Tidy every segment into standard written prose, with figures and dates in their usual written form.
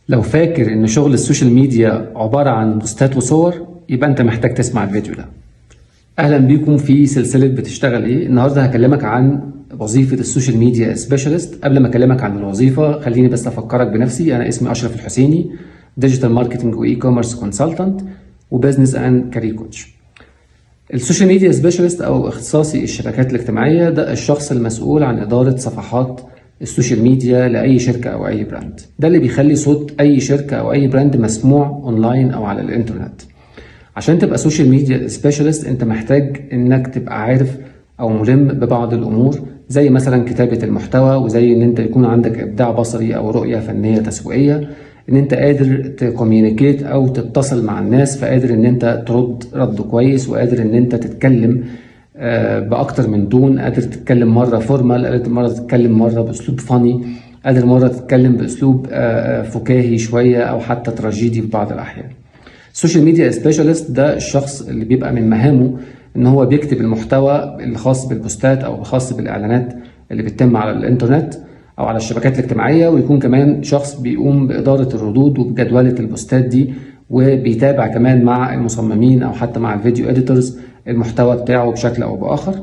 لو فاكر ان شغل السوشيال ميديا عبارة عن بوستات وصور، يبقى انت محتاج تسمع الفيديو ده. اهلا بيكم في سلسلة بتشتغل ايه. النهاردة هكلمك عن وظيفة السوشيال ميديا سبيشالست. قبل ما اكلمك عن الوظيفة خليني بس افكرك بنفسي. انا اسمي اشرف الحسيني، ديجيتال ماركتنج واي كوميرس كونسلتنت وبزنس اند كارير كوتش. السوشيال ميديا سبيشالست او اختصاصي الشبكات الاجتماعية ده الشخص المسؤول عن ادارة صفحات السوشيال ميديا لأي شركة أو أي براند. ده اللي بيخلي صوت أي شركة أو أي براند مسموع أونلاين أو على الإنترنت. عشان تبقى سوشيال ميديا سبيشالست أنت محتاج إنك تبقى عارف أو ملم ببعض الأمور، زي مثلا كتابة المحتوى، وزي إن أنت يكون عندك إبداع بصري أو رؤية فنية تسويقية، إن أنت قادر تكوميونيكيت أو تتصل مع الناس، فقادر إن أنت ترد رد كويس، وقادر إن أنت تتكلم باكتر من تون، قادر تتكلم مره فورمال، قادر مره تتكلم مره باسلوب فاني، قادر مره تتكلم باسلوب فكاهي شويه او حتى تراجيدي في بعض الاحيان. السوشيال ميديا سبيشالست ده الشخص اللي بيبقى من مهامه ان هو بيكتب المحتوى الخاص بالبوستات او الخاص بالاعلانات اللي بتتم على الانترنت او على الشبكات الاجتماعيه، ويكون كمان شخص بيقوم باداره الردود وبجدوله البوستات دي، وبيتابع كمان مع المصممين او حتى مع الفيديو اديتورز المحتوى بتاعه بشكل او باخر.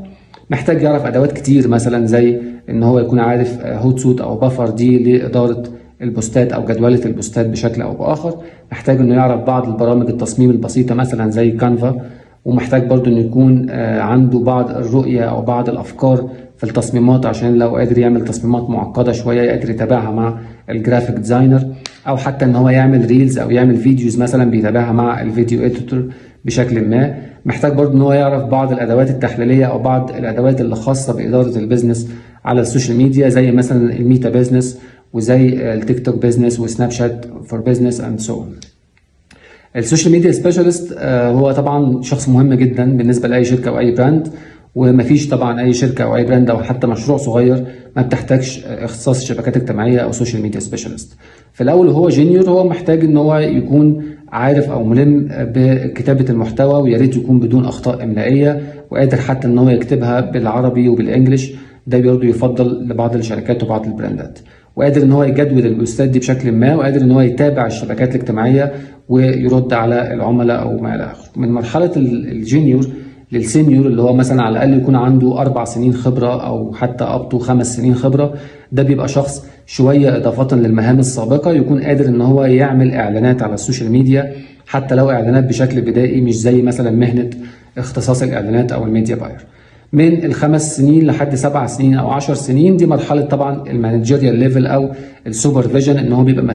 محتاج يعرف ادوات كتير، مثلا زي ان هو يكون عارف هوتسوت او بفر دي لاداره البوستات او جدوله البوستات بشكل او باخر. محتاج انه يعرف بعض البرامج التصميم البسيطه مثلا زي كانفا، ومحتاج برضو انه يكون عنده بعض الرؤيه او بعض الافكار في التصميمات، عشان لو قادر يعمل تصميمات معقده شويه يقدر يتابعها مع الجرافيك ديزاينر، او حتى ان هو يعمل ريلز او يعمل فيديوز مثلا بيتابعها مع الفيديو اديتور بشكل ما. محتاج برضو ان هو يعرف بعض الادوات التحليليه او بعض الادوات اللي خاصه باداره البيزنس على السوشيال ميديا، زي مثلا الميتا بيزنس وزي التيك توك بيزنس وسناب شات فور بيزنس اند سو اون. السوشيال ميديا سبيشالست هو طبعا شخص مهم جدا بالنسبه لاي شركه او اي براند، ومفيش طبعا اي شركه او اي براند او حتى مشروع صغير ما بتحتاجش اختصاص شبكات اجتماعيه او سوشيال ميديا سبيشالست. في الاول وهو جونيور هو محتاج ان هو يكون عارف او ملم بكتابه المحتوى، ويا ريت يكون بدون اخطاء املائيه، وقادر حتى ان هو يكتبها بالعربي وبالانجلش. ده برضه يفضل لبعض الشركات وبعض البراندات. وقادر ان هو يجدول البوستات دي بشكل ما، وقادر ان هو يتابع الشبكات الاجتماعيه ويرد على العملاء او ما الى اخره. من مرحله الجونيور للسينيور اللي هو مثلا على الاقل يكون عنده 4 سنين خبره او حتى اب تو 5 سنين خبره، ده بيبقى شخص شويه اضافه للمهام السابقه، يكون قادر ان هو يعمل اعلانات على السوشيال ميديا، حتى لو اعلانات بشكل بدائي، مش زي مثلا مهنه اختصاص الاعلانات او الميديا باير. من الخمس سنين لحد 7 سنين او 10 سنين دي مرحله طبعا المانجيريال ليفل او السوبرفيجن، ان هو بيبقى